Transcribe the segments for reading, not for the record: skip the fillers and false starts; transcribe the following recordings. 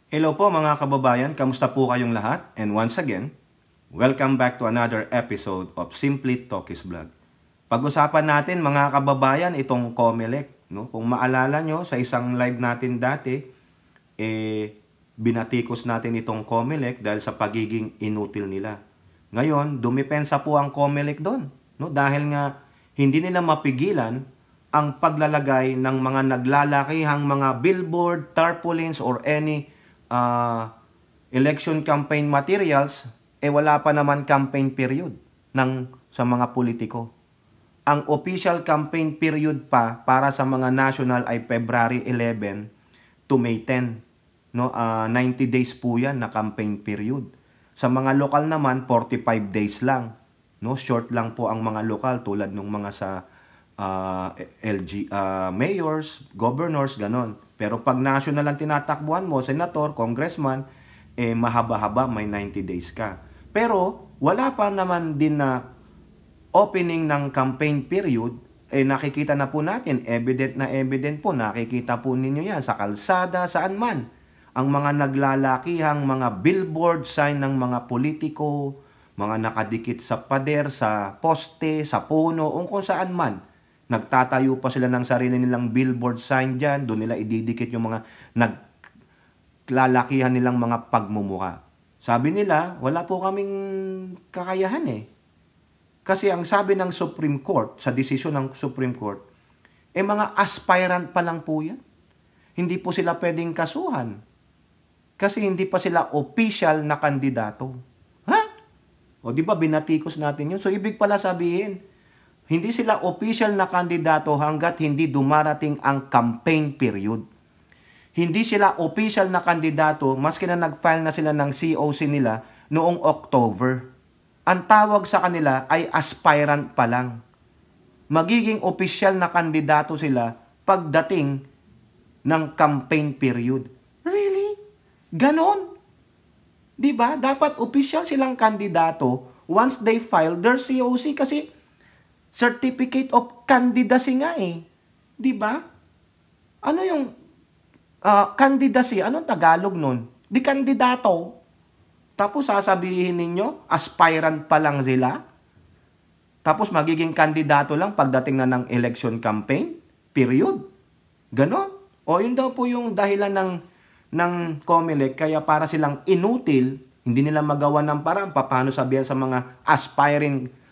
Hello po mga kababayan, kamusta po kayong lahat? And once again, welcome back to another episode of Simply Talkies Vlog. Pag-usapan natin mga kababayan itong COMELEC. No? Kung maalala nyo sa isang live natin dati, binatikos natin itong COMELEC dahil sa pagiging inutil nila. Ngayon, dumipensa po ang COMELEC doon. No? Dahil nga hindi nila mapigilan ang paglalagay ng mga naglalakihang mga billboard, tarpaulins, or any election campaign materials, wala pa naman campaign period sa mga politiko. Ang official campaign period pa para sa mga national ay February 11 to May 10. No? 90 days po yan na campaign period. Sa mga lokal naman, 45 days lang. No? Short lang po ang mga lokal tulad ng mga sa mayors, governors, ganon. Pero pag national ang tinatakbuhan mo, senator, congressman, mahaba-haba, may 90 days ka. Pero wala pa naman din na opening ng campaign period, nakikita na po natin, evident po, nakikita po ninyo yan sa kalsada, saan man. Ang mga naglalakihang mga billboard sign ng mga politiko, mga nakadikit sa pader, sa poste, sa puno, o kung saan man. Nagtatayo pa sila ng sarili nilang billboard sign dyan. Doon nila ididikit yung mga naglalakihan nilang mga pagmumuka. Sabi nila, wala po kaming kakayahan Kasi ang sabi ng Supreme Court, sa desisyon ng Supreme Court, mga aspirant pa lang po yan. Hindi po sila pwedeng kasuhan. Kasi hindi pa sila official na kandidato. Ha? O di ba binatikos natin yun? So ibig pala sabihin, hindi sila official na kandidato hanggat hindi dumarating ang campaign period. Hindi sila official na kandidato maski na nag-file na sila ng COC nila noong October. Ang tawag sa kanila ay aspirant pa lang. Magiging official na kandidato sila pagdating ng campaign period. Really? Ganon? Diba? Dapat official silang kandidato once they file their COC kasi Certificate of Candidacy nga Di ba? Ano yung candidacy? Anong Tagalog nun? Di kandidato. Tapos sasabihin ninyo, aspirant pa lang sila. Tapos magiging kandidato lang pagdating na ng election campaign. Period. Ganon. O yun daw po yung dahilan ng COMELEC kaya para silang inutil, hindi nila magawa ng parang paano sabihan sa mga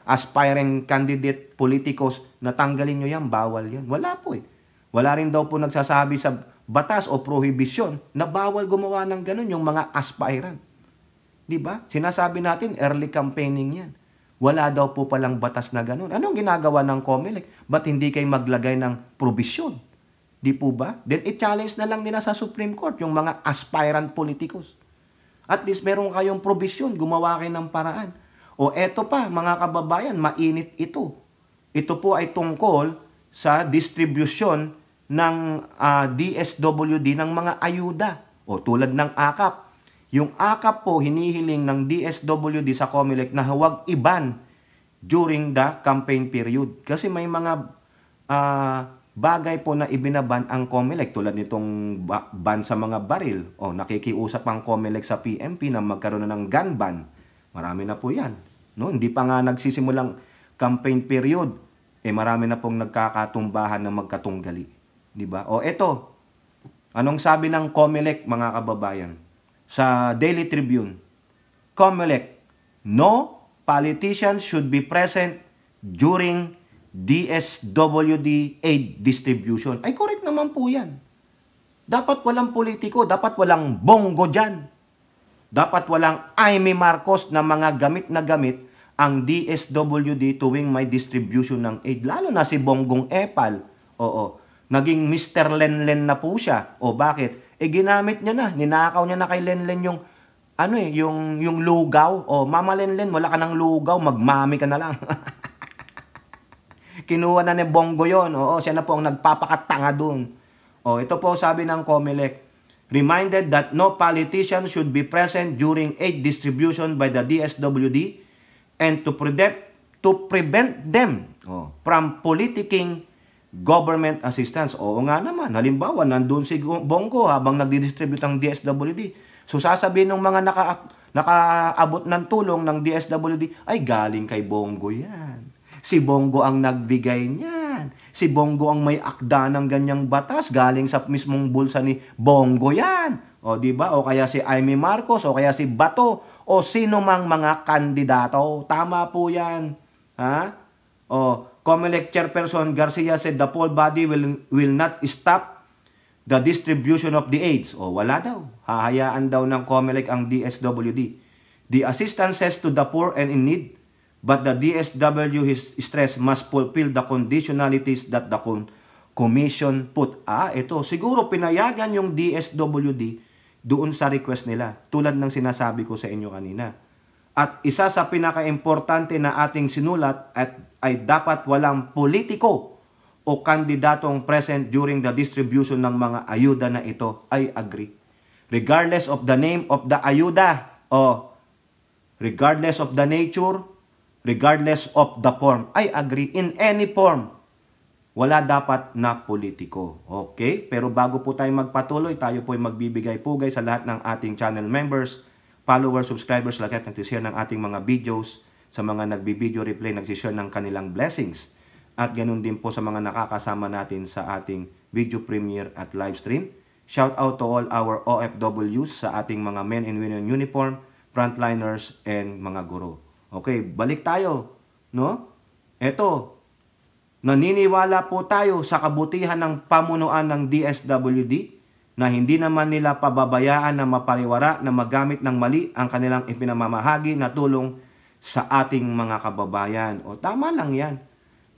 aspiring candidate politikos na tanggalin nyo yan, bawal yan. Wala po Wala rin daw po nagsasabi sa batas o prohibisyon na bawal gumawa ng ganun yung mga aspirant. Diba? Sinasabi natin, early campaigning yan. Wala daw po palang batas na ganun. Anong ginagawa ng COMELEC? Ba't hindi kayo maglagay ng probisyon? Di po ba? Then i-challenge na lang nila sa Supreme Court yung mga aspirant politikos. At least meron kayong probisyon, gumawa kayo ng paraan. O eto pa, mga kababayan, mainit ito. Ito po ay tungkol sa distribution ng DSWD ng mga ayuda. O tulad ng AKAP. Yung AKAP po, hinihiling ng DSWD sa COMELEC na huwag iban during the campaign period. Kasi may mga bagay po na ibinaban ang COMELEC tulad nitong ban sa mga baril. O nakikiusap ang COMELEC sa PNP na magkaroon na ng gun ban. Marami na po yan. No? Hindi pa nga nagsisimulang campaign period, marami na pong nagkakatumbahan na magkatunggali. Diba? O eto, anong sabi ng COMELEC mga kababayan? Sa Daily Tribune, COMELEC, no politician should be present during DSWD aid distribution. Ay, correct naman po yan. Dapat walang politiko, dapat walang bongo dyan. Dapat walang Amy Marcos na mga gamit na gamit ang DSWD tuwing may distribution ng aid. Lalo na si Bongbong Epal. Oo. Naging Mr. Lenlen na po siya. O bakit? Ginamit niya na. Ninakaw niya na kay Lenlen yung yung lugaw. O Mama Lenlen, wala ka ng lugaw. Magmami ka na lang. Kinuha na ni Bongo yun. Oo, siya na po ang nagpapakatanga dun. O ito po sabi ng COMELEC. Reminded that no politician should be present during aid distribution by the DSWD and to prevent them from politicking government assistance. Oo nga naman. Halimbawa, nandun si Bongo habang nagdi-distribute ang DSWD. So sasabihin ng mga nakaabot ng tulong ng DSWD, ay galing kay Bongo yan. Si Bongo ang nagbigay niyan. Si Bongo ang may akda ng ganyang batas, galing sa mismong bulsa ni Bongo yan. O di ba? O kaya si Amy Marcos, o kaya si Bato, o sino mang mga kandidato. Tama po yan. Ha? O COMELEC Chairperson Garcia said the full body will not stop the distribution of the aids. O wala daw. Hahayaan daw ng COMELEC ang DSWD. The assistance says to the poor and in need, but the DSW stress must fulfill the conditionalities that the commission put. Ito. Siguro pinayagan yung DSWD doon sa request nila. Tulad ng sinasabi ko sa inyo kanina. At isa sa pinaka-importante na ating sinulat ay dapat walang politiko o kandidatong present during the distribution ng mga ayuda na ito. I agree. Regardless of the name of the ayuda o regardless of the nature, regardless of the form. I agree. In any form, wala dapat na politiko. Okay? Pero bago po tayo magpatuloy, tayo po ay magbibigay-pugay sa lahat ng ating channel members, followers, subscribers, lahat nag-share ng ating mga videos, sa mga nagbi-video replay, nag-share ng kanilang blessings. At ganun din po sa mga nakakasama natin sa ating video premiere at live stream. Shout out to all our OFWs sa ating mga men and women in uniform, frontliners, and mga guro. Okay, balik tayo. No? Eto, naniniwala po tayo sa kabutihan ng pamunuan ng DSWD na hindi naman nila pababayaan na mapariwara na magamit ng mali ang kanilang ipinamamahagi na tulong sa ating mga kababayan. O tama lang yan.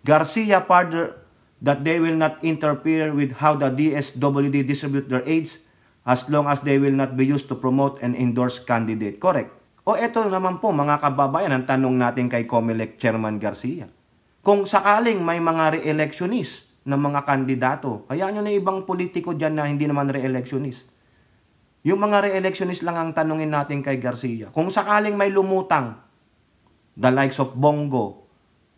Garcia further that they will not interfere with how the DSWD distribute their aids as long as they will not be used to promote and endorse candidate. Correct. O eto naman po mga kababayan, ang tanong natin kay COMELEC Chairman Garcia. Kung sakaling may mga re-electionist na mga kandidato, hayaan nyo na ibang politiko dyan na hindi naman re-electionist. Yung mga re-electionist lang ang tanungin natin kay Garcia. Kung sakaling may lumutang, the likes of Bongo,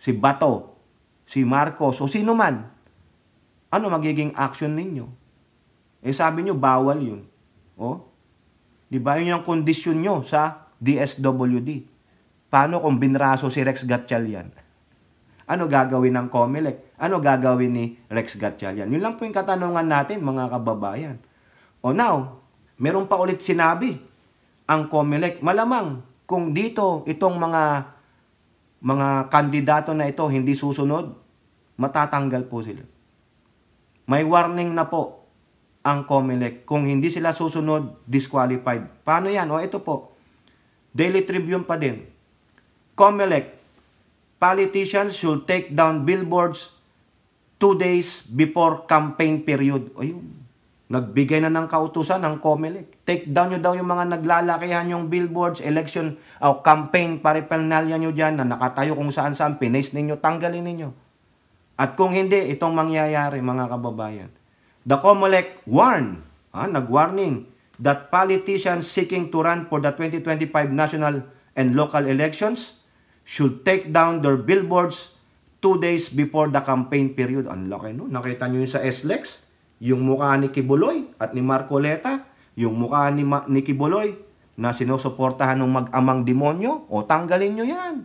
si Bato, si Marcos, o sino man, ano magiging action ninyo? Sabi nyo, bawal yun. Di ba yun yung kondisyon nyo sa DSWD? Paano kung binraso si Rex Gatchalian? Ano gagawin ng COMELEC? Ano gagawin ni Rex Gatchalian? Yun lang po yung katanungan natin, mga kababayan. Now, meron pa ulit sinabi ang COMELEC. Malamang kung dito itong mga kandidato na ito hindi susunod, matatanggal po sila. May warning na po ang COMELEC. Kung hindi sila susunod, disqualified. Paano yan? Ito po. Daily Tribune pa din. COMELEC, politicians should take down billboards 2 days before campaign period. Ayun. Nagbigay na ng kautusan ng COMELEC. Take down nyo daw yung mga naglalakihan yung billboards, election, campaign paraphernalia nyo dyan na nakatayo kung saan-saan, pinaste ninyo, tanggalin ninyo. At kung hindi, itong mangyayari mga kababayan. The COMELEC nag-warning that politicians seeking to run for the 2025 national and local elections should take down their billboards 2 days before the campaign period. Ang laki, no? Nakita nyo yung sa SLEX, yung mukha ni Kibuloy at ni Marcoleta, yung mukha ni Kibuloy na sinusuportahan ng mag-amang demonyo, tanggalin nyo yan.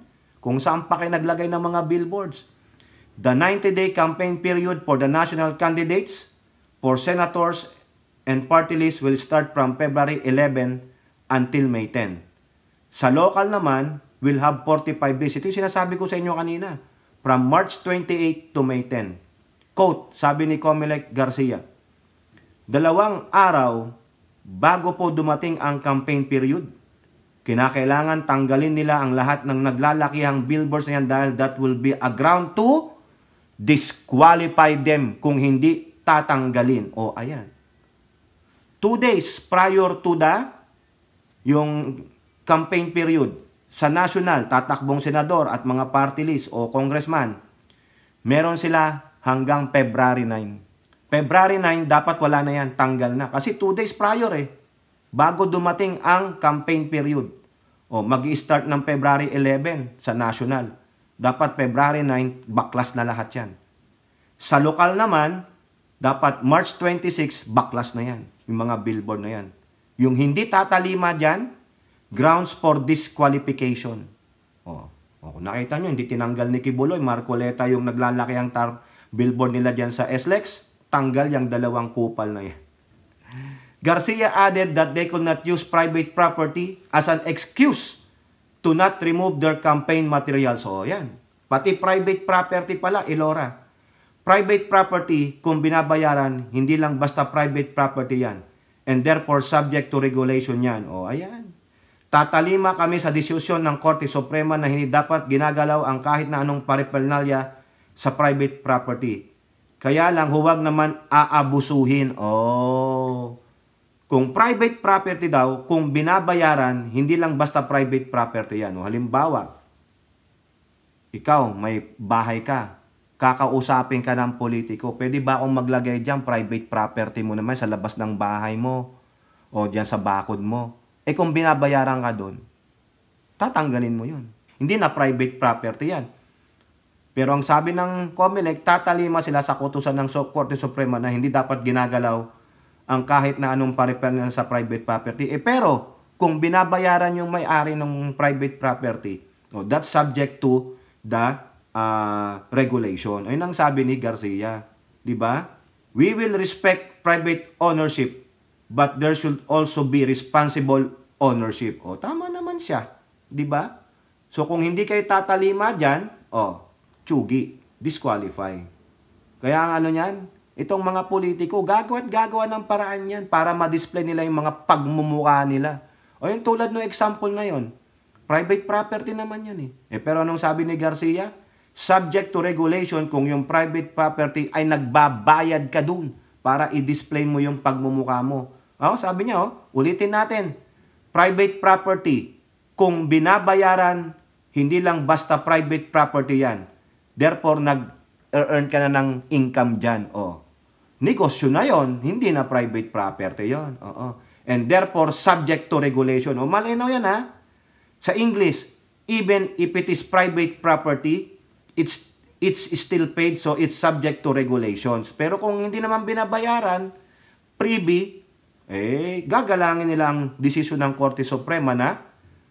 Kung saan pa kayo naglagay ng mga billboards. The 90-day campaign period for the national candidates for senators and party list will start from February 11 until May 10. Sa local naman, will have 45 days. Ito yung sinasabi ko sa inyo kanina. From March 28 to May 10. Quote, sabi ni COMELEC Garcia, 2 araw bago po dumating ang campaign period, kinakailangan tanggalin nila ang lahat ng naglalakihang billboards na yan dahil that will be a ground to disqualify them kung hindi tatanggalin. Ayan. 2 days prior to yung campaign period, sa national, tatakbong senador at mga party list o congressman, meron sila hanggang February 9. February 9, dapat wala na yan, tanggal na. Kasi 2 days prior bago dumating ang campaign period. Mag-i-start ng February 11 sa national. Dapat February 9, baklas na lahat yan. Sa lokal naman, dapat March 26, baklas na yan. Yung mga billboard na yan. Yung hindi tatalima dyan, grounds for disqualification. Nakita nyo, hindi tinanggal ni Kibuloy, Marcoleta yung naglalaki ang billboard nila dyan sa SLEX, tanggal yung dalawang kupal na yan. Garcia added that they could not use private property as an excuse to not remove their campaign materials. Yan. Pati private property pala, Elora. Private property, kung binabayaran, hindi lang basta private property yan. And therefore, subject to regulation yan. Ayan. Tatalima kami sa desisyon ng Korte Suprema na hindi dapat ginagalaw ang kahit na anong paraphernalia sa private property. Kaya lang, huwag naman aabusuhin. Kung private property daw, kung binabayaran, hindi lang basta private property yan. Halimbawa, ikaw, may bahay ka, kakausapin ka ng politiko, pwede ba akong maglagay dyan private property mo naman sa labas ng bahay mo o dyan sa bakod mo? Kung binabayaran ka doon, tatanggalin mo yun. Hindi na private property yan. Pero ang sabi ng COMELEC, tatalima sila sa kutusan ng Korte Suprema na hindi dapat ginagalaw ang kahit na anong paraphernalia sa private property. Pero, kung binabayaran yung may-ari ng private property, that's subject to the regulation. Ayun ang sabi ni Garcia. Diba? We will respect private ownership, but there should also be responsible ownership. Tama naman siya. Diba? So, kung hindi kayo tatalima dyan, tsugi, disqualify. Kaya ang ano yan, itong mga politiko, gagawa ng paraan yan para ma-display nila yung mga pagmumukha nila. Yung tulad ng example na yon, private property naman yan pero anong sabi ni Garcia? Subject to regulation kung yung private property ay nagbabayad ka dun para i-display mo yung pagmumukha mo. Sabi niya, ulitin natin, private property, kung binabayaran, hindi lang basta private property yan. Therefore, nag-earn ka na ng income dyan. Negosyo na yon, hindi na private property yon. And therefore, subject to regulation. Malinaw yan Sa English, even if it is private property, it's still paid, so it's subject to regulations. Pero kung hindi naman binabayaran, freebie, gagalangin nila ang desisyon ng Korte Suprema na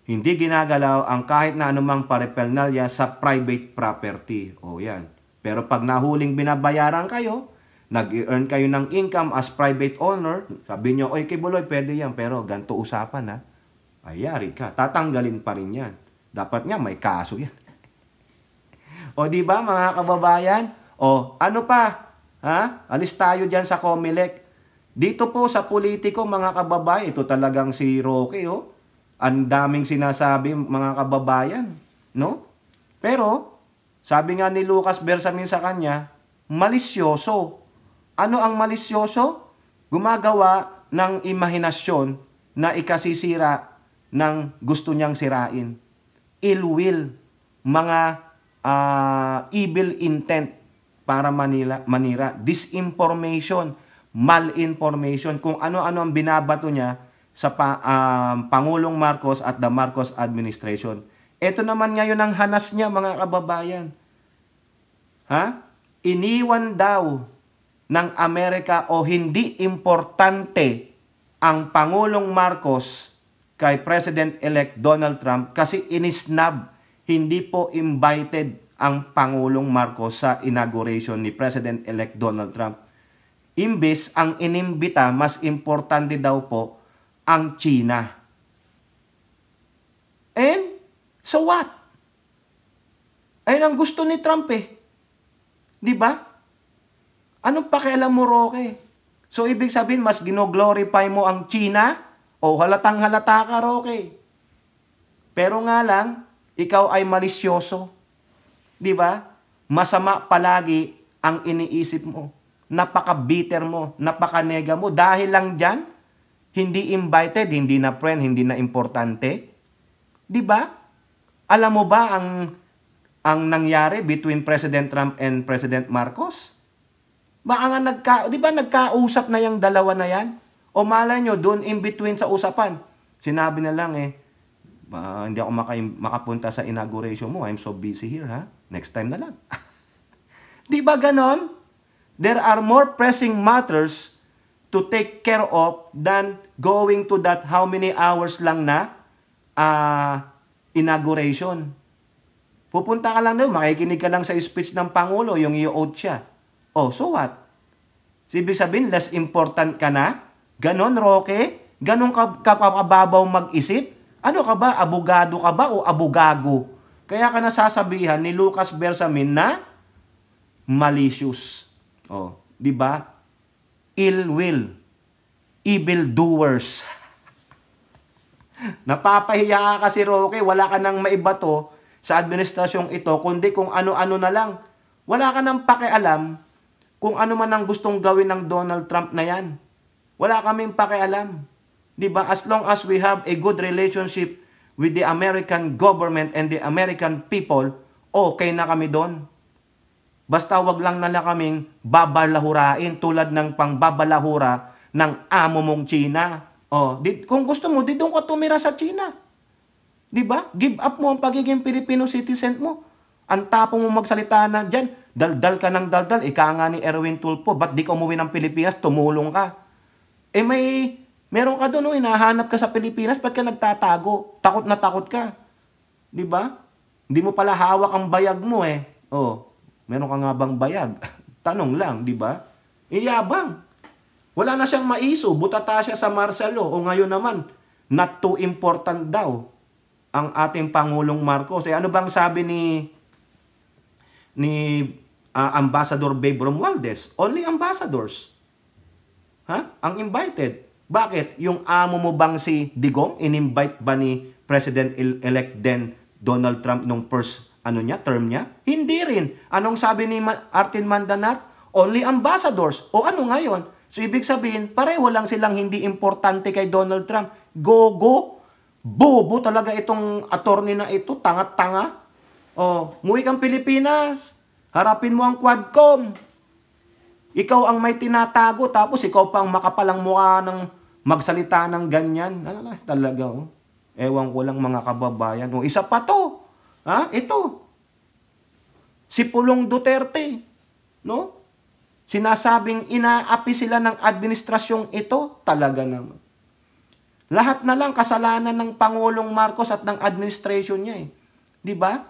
hindi ginagalaw ang kahit na anumang paraphernalia sa private property. Yan. Pero pag nahuling binabayaran kayo, nag-earn kayo ng income as private owner, sabi nyo, Kibuloy, pwede yan, pero ganito usapan ayari ka, tatanggalin pa rin yan. Dapat nga may kaso yan. Di ba mga kababayan? Ano pa? Alis tayo dyan sa COMELEC. Dito po sa politiko mga kababayan, ito talagang si Roque, ang daming sinasabi mga kababayan, no? Pero, sabi nga ni Lucas Bersamin sa kanya, malisyoso. Ano ang malisyoso? Gumagawa ng imahinasyon na ikasisira ng gusto niyang sirain. Ill will, mga evil intent para manira. Disinformation, malinformation, kung ano-ano ang binabato niya sa Pangulong Marcos at the Marcos administration. Ito naman ngayon ang hanas niya mga kababayan. Iniwan daw ng Amerika o hindi importante ang Pangulong Marcos kay President-elect Donald Trump kasi inisnab, hindi po invited ang Pangulong Marcos sa inauguration ni President-elect Donald Trump. Imbes ang inimbita, mas importante daw po ang China. And, so what? Ayun ang gusto ni Trump Di ba? Anong pakialam mo, Roque? So, ibig sabihin, mas gino-glorify mo ang China? O halatang halata ka, Roque? Pero nga lang, ikaw ay malisyoso. Di ba? Masama palagi ang iniisip mo. Napaka-bitter mo, napaka-nega mo. Dahil lang dyan, hindi invited, hindi na friend, hindi na importante. Di ba? Alam mo ba ang nangyari between President Trump and President Marcos? Baka nga di ba nagkausap na yung dalawa na yan? O malay nyo, doon in between sa usapan, sinabi na lang hindi ako makapunta sa inauguration mo. I'm so busy here, Next time na lang. Di ba ganon? There are more pressing matters to take care of than going to that how many hours lang na inauguration. Pupunta ka lang doon, makikinig ka lang sa speech ng Pangulo, yung i-oath siya. Oh, so what? So, ibig sabihin, less important ka na? Ganon, Roque? Ganon ka kababaw mag-isip? Ano ka ba? Abogado ka ba o abogago? Kaya ka nasasabihan ni Lucas Bersamin na malicious. Oh, di ba? Ill will. Evil doers. Napapahiya ka kasi, Roque. Wala ka nang maibato sa administrasyong ito, kundi kung ano-ano na lang. Wala ka nang pakialam kung ano man ang gustong gawin ng Donald Trump na yan. Wala kaming pakialam. Diba? As long as we have a good relationship with the American government and the American people, okay na kami doon. Basta wag lang nila kaming babalahurain tulad ng pangbabalahura ng amo mong China. Oh, kung gusto mo, doon ka tumira sa China. Diba? Give up mo ang pagiging Filipino citizen mo. Ang tapong mo magsalita na dyan, daldal ka ng daldal, ika nga ni Erwin Tulfo, ba't di ka umuwi ng Pilipinas, tumulong ka? Meron ka doon, hinahanap ka sa Pilipinas, ba't ka nagtatago? Takot na takot ka. Diba? Hindi mo pala hawak ang bayag mo Oh, meron ka nga bang bayag? Tanong lang, diba? Iyabang. Wala na siyang maiso, butata siya sa martial law, o ngayon naman, not too important daw ang ating Pangulong Marcos. Ano bang sabi ni Ambassador Babe Romualdez? Only ambassadors. Ang invited. Bakit? Yung amo mo bang si Digong, in-invite ba ni President-elect then Donald Trump nung first term niya? Hindi rin. Anong sabi ni Artin Mandanat? Only ambassadors. O ano ngayon? So ibig sabihin, pareho lang silang hindi importante kay Donald Trump. Go. Bobo talaga itong attorney na ito. Tanga-tanga. Muwi kang Pilipinas. Harapin mo ang Quadcom. Ikaw ang may tinatago, tapos ikaw pang makapalang mukha ng magsalita ng ganyan. Talaga, Ewan ko lang mga kababayan. Isa pa to. Ito. Si Pulong Duterte. No? Sinasabing inaapi sila ng administrasyong ito. Talaga naman. Lahat na lang kasalanan ng Pangulong Marcos at ng administration niya. Diba?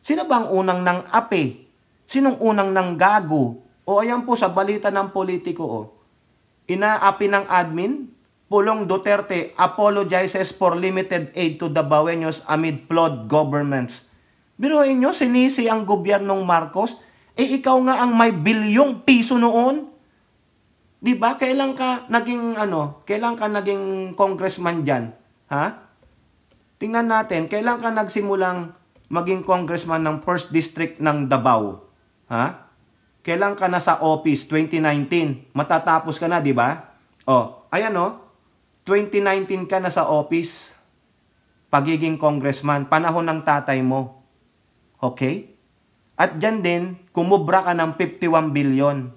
Sino bang unang nang api? Sinong unang nang gago? Ayan po sa balita ng politiko. Inaapi ng admin, Pulong Duterte apologizes for limited aid to Dabaweños amid flawed governments. Biruin nyo, sinisi ang gobyernong Marcos, ikaw nga ang may bilyong piso noon. Diba? Kailan ka naging congressman dyan? Tingnan natin, kailan ka nagsimulang maging congressman ng 1st District ng Davao? Kailan ka na sa office? 2019. Matatapos ka na, di ba? Ayan 2019 ka na sa office. Pagiging congressman. Panahon ng tatay mo. Okay? At dyan din, kumubra ka ng 51 billion.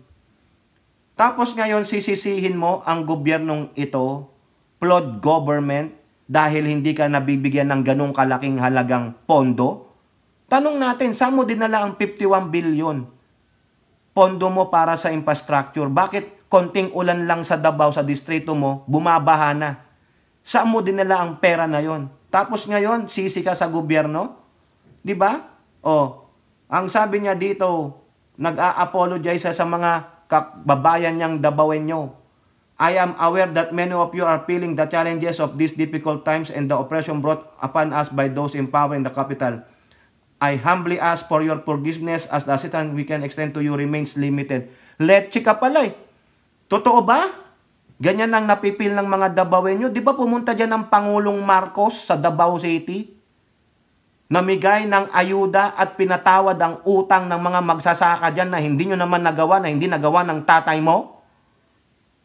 Tapos ngayon, sisisihin mo ang gobyernong ito, flawed government, dahil hindi ka nabibigyan ng ganong kalaking halagang pondo? Tanong natin, saan mo dinala ang 51 billion? Pondo mo para sa infrastructure. Bakit konting ulan lang sa Davao, sa distrito mo, bumabaha na? Saan mo dinala ang pera na yon? Tapos ngayon, sisi ka sa gobyerno? Di ba? Ang sabi niya dito, nag-a-apologize sa mga kababayan niyang Davaoeño. I am aware that many of you are feeling the challenges of these difficult times and the oppression brought upon us by those in power in the capital. I humbly ask for your forgiveness as the assistance we can extend to you remains limited. Leche ka pala Totoo ba? Ganyan ang napipil ng mga Davaoeño. Di ba pumunta dyan ang Pangulong Marcos sa Davao City? Namigay ng ayuda at pinatawad ang utang ng mga magsasaka dyan na hindi nyo naman nagawa, na hindi nagawa ng tatay mo?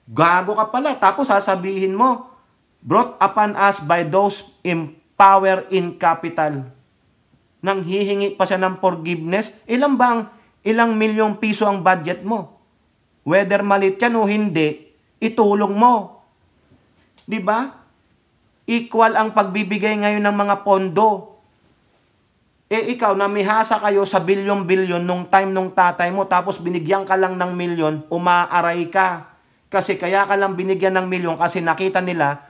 Gago ka pala. Tapos sasabihin mo, brought upon us by those in power in capital. Nang hihingi pa siya ng forgiveness, ilang milyong piso ang budget mo? Whether malit yan o hindi, itulong mo. Diba? Equal ang pagbibigay ngayon ng mga pondo. Ikaw, namihasa kayo sa bilyon-bilyon nung time nung tatay mo, tapos binigyan ka lang ng milyon, umaaray ka. Kasi kaya ka lang binigyan ng milyon kasi nakita nila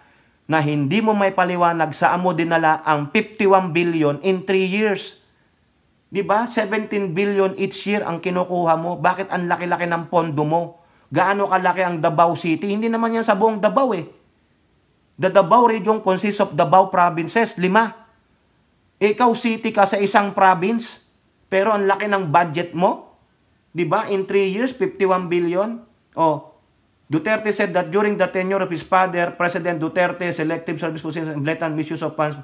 na hindi mo may paliwanag saan mo dinala ang 51 billion in 3 years. Diba? 17 billion each year ang kinukuha mo. Bakit ang laki-laki ng pondo mo? Gaano kalaki ang Davao City? Hindi naman yan sa buong Davao eh. The Davao region consists of Davao provinces, 5. Ikaw city ka sa isang province, pero ang laki ng budget mo. 'Di ba? In 3 years, 51 billion. Oh, Duterte said that during the tenure of his father, President Duterte, selective service positions and blatant misuse of funds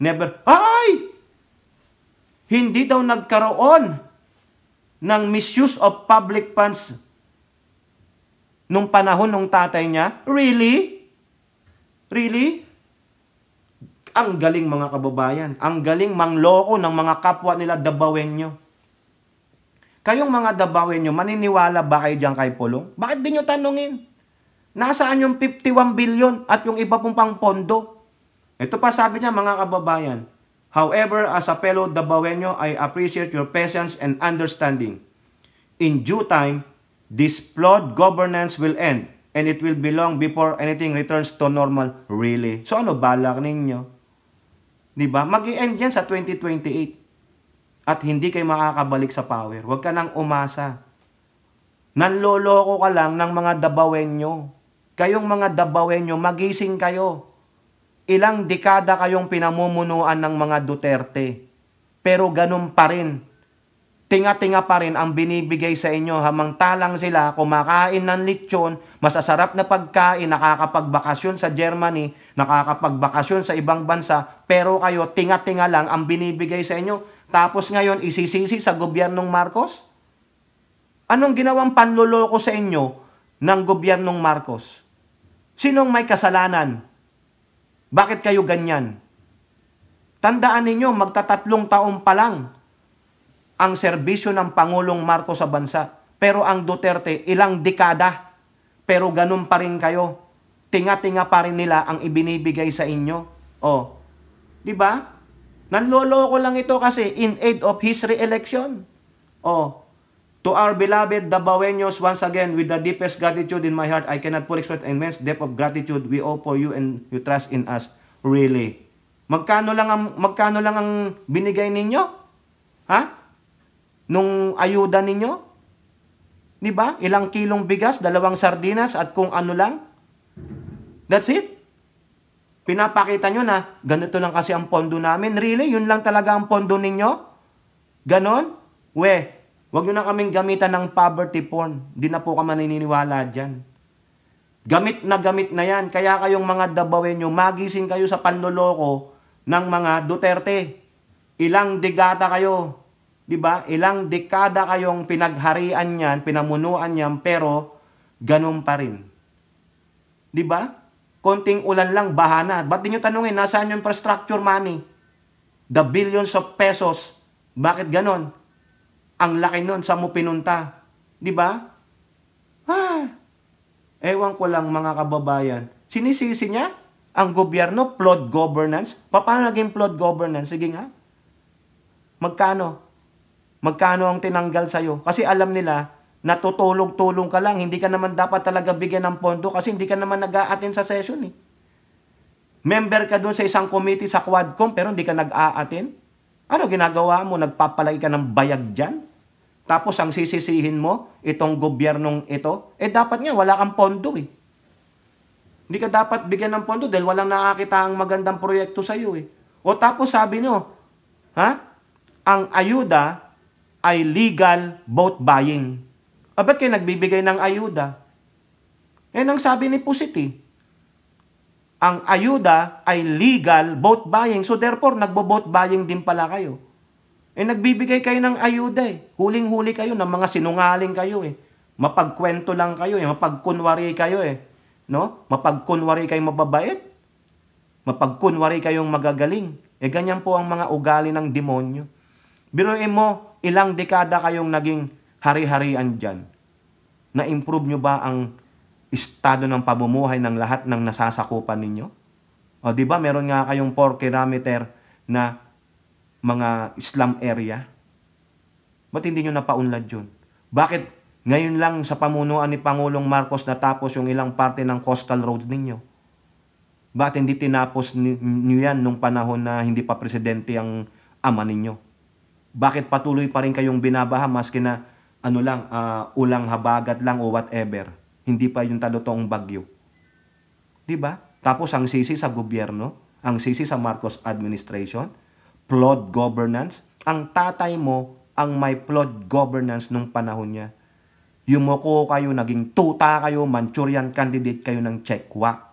never... Ay! Hindi daw nagkaroon ng misuse of public funds nung panahon ng tatay niya. Really? Really? Ang galing mga kababayan. Ang galing mangloko ng mga kapwa nila Davaoenyo. Kayong mga Davaoenyo, maniniwala ba kayo dyan kay Pulong? Bakit di nyo tanungin? Nasaan yung 51 billion at yung iba pong pang pondo? Ito pa sabi niya mga kababayan. However, as a fellow Davaoenyo, I appreciate your patience and understanding. In due time, this flawed governance will end and it will be long before anything returns to normal. Really? So ano balak ninyo? Diba? Mag-i-end yan sa 2028. At hindi kayo makakabalik sa power. Huwag ka nang umasa. Nanloloko ka lang ng mga Davaoenyo. Kayong mga Davaoenyo, magising kayo. Ilang dekada kayong pinamumunuan ng mga Duterte. Pero ganun pa rin. Tinga-tinga pa rin ang binibigay sa inyo hamang talang sila kumakain ng lechon, masasarap na pagkain, nakakapagbakasyon sa Germany, nakakapagbakasyon sa ibang bansa, pero kayo tinga-tinga lang ang binibigay sa inyo. Tapos ngayon isisisi sa gobyernong Marcos? Anong ginawang panloloko sa inyo ng gobyernong Marcos? Sinong may kasalanan? Bakit kayo ganyan? Tandaan ninyo, magtatatlong taon pa lang ang serbisyo ng Pangulong Marcos sa bansa. Pero ang Duterte, ilang dekada. Pero ganun pa rin kayo. Tinga-tinga pa rin nila ang ibinibigay sa inyo. Oh, di ba? Nanloloko lang ito kasi in aid of his re-election. Oh, to our beloved Davaoenyos, once again, with the deepest gratitude in my heart, I cannot fully express immense depth of gratitude we owe for you and you trust in us. Really? Magkano lang ang binigay ninyo? Ha? Nung ayuda ninyo? Di ba? Ilang kilong bigas, 2 sardinas at kung ano lang. That's it. Pinapakita nyo na ganito lang kasi ang pondo namin. Really? Yun lang talaga ang pondo ninyo? Ganon? Wag nyo na kaming gamitan ng poverty porn. Di na po ka maniniwala dyan. Gamit na yan. Kaya kayong mga Davaoenyo, magising kayo sa panloloko ng mga Duterte. Ilang dekada kayo. Diba? Ilang dekada kayong pinagharian yan, pinamunuan yan, pero ganun pa rin. Diba? Konting ulan lang, bahana. Ba't di nyo tanungin, nasaan yung infrastructure money? The billions of pesos. Bakit ganon? Ang laki nun, saan mo pinunta? Diba? Ewan ko lang mga kababayan. Sinisisi niya ang gobyerno, flawed governance. Paano naging flawed governance? Sige nga. Magkano? Magkano ang tinanggal sa'yo? Kasi alam nila, natutulong-tulong ka lang. Hindi ka naman dapat talaga bigyan ng pondo kasi hindi ka naman nag-a-attend sa session eh. Member ka dun sa isang committee sa Quadcom pero hindi ka nag-a-attend. Ano ginagawa mo? Nagpapalagay ka ng bayag dyan? Tapos ang sisisihin mo, itong gobyernong ito, dapat nga wala kang pondo eh. Hindi ka dapat bigyan ng pondo dahil walang nakakita ang magandang proyekto sa'yo eh. O tapos sabi nyo, ang ayuda ay legal vote buying. Ba't kayo nagbibigay ng ayuda? Ang sabi ni Pusiti, ang ayuda ay legal vote buying. So therefore, nagbo-vote buying din pala kayo. Nagbibigay kayo ng ayuda eh. Huling-huli kayo ng mga sinungaling kayo eh. Mapagkwento lang kayo eh. Mapagkunwari kayo eh. No? Mapagkunwari kayong mababait. Mapagkunwari kayong magagaling. Ganyan po ang mga ugali ng demonyo. Biruin mo, ilang dekada kayong naging hari-harian dyan. Na-improve nyo ba ang estado ng pamumuhay ng lahat ng nasasakupan ninyo? O di ba meron nga kayong 4 kilometer na mga slum area? Ba't hindi nyo napaunlad yun? Bakit ngayon lang sa pamunuan ni Pangulong Marcos natapos yung ilang parte ng coastal road ninyo? Bakit hindi tinapos nyo yan nung panahon na hindi pa presidente ang ama ninyo? Bakit patuloy pa rin kayong binabaha maski na ulang habagat lang o whatever? Hindi pa yung talutong bagyo. Diba? Tapos ang sisi sa gobyerno, ang sisi sa Marcos administration, flawed governance. Ang tatay mo ang may flawed governance nung panahon niya. Yumuko kayo, naging tuta kayo, Manchurian candidate kayo ng Chekwa.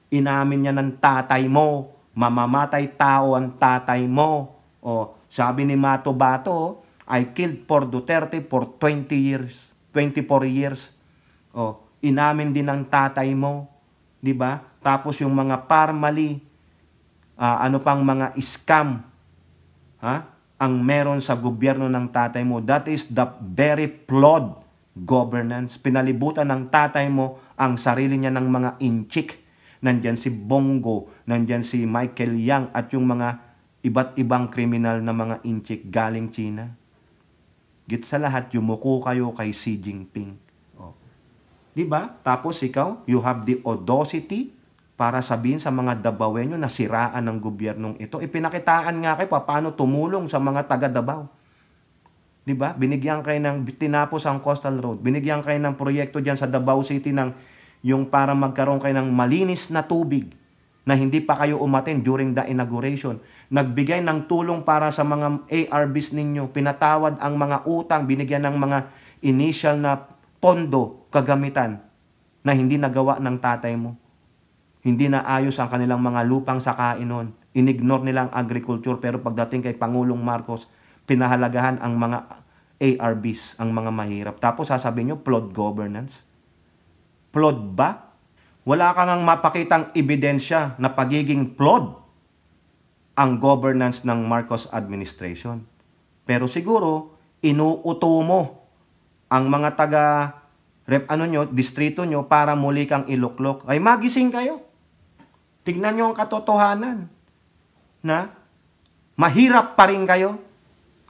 Inamin niya ng tatay mo, mamamatay tao ang tatay mo. O, sabi ni Mato Bato, I killed for Duterte for 24 years. O, inamin din ng tatay mo. Diba? Tapos yung mga parmali, mga scam, ang meron sa gobyerno ng tatay mo. That is the very flawed governance. Pinalibutan ng tatay mo ang sarili niya ng mga inchik. Nandyan si Bongo, nandyan si Michael Yang at yung mga iba't ibang kriminal na mga inchik galing China. Git sa lahat, yumuko kayo kay Xi Jinping. Oh. Diba? Tapos ikaw, you have the audacity para sabihin sa mga Dabawenyo na siraan ng gobyernong ito. Ipinakitaan nga kayo paano tumulong sa mga taga-Dabao. Diba? Binigyan kayo tinapos ang coastal road. Binigyan kayo ng proyekto dyan sa Davao City yung para magkaroon kayo ng malinis na tubig na hindi pa kayo umattend during the inauguration. Nagbigay ng tulong para sa mga ARBs ninyo. Pinatawad ang mga utang, binigyan ng mga initial na pondo, kagamitan na hindi nagawa ng tatay mo. Hindi na ayos ang kanilang mga lupang sakain noon. Inignore nila ang agriculture pero pagdating kay Pangulong Marcos, pinahalagahan ang mga ARBs, ang mga mahirap. Tapos sasabihin nyo, flawed governance. Flawed ba? Wala kang ang mapakitang ebidensya na pagiging flawed ang governance ng Marcos administration. Pero siguro, inuuto mo ang mga distrito nyo para muli kang iluklok. Ay magising kayo. Tignan nyo ang katotohanan na mahirap pa rin kayo.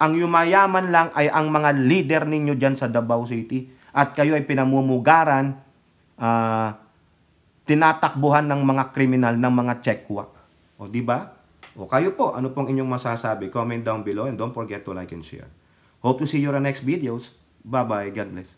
Ang yumayaman lang ay ang mga leader ninyo dyan sa Davao City at kayo ay pinamumugaran, tinatakbuhan ng mga kriminal, ng mga Chekwa. O diba? O kayo po, ano pong inyong masasabi? Comment down below and don't forget to like and share. Hope to see you on the next videos. Bye-bye. God bless.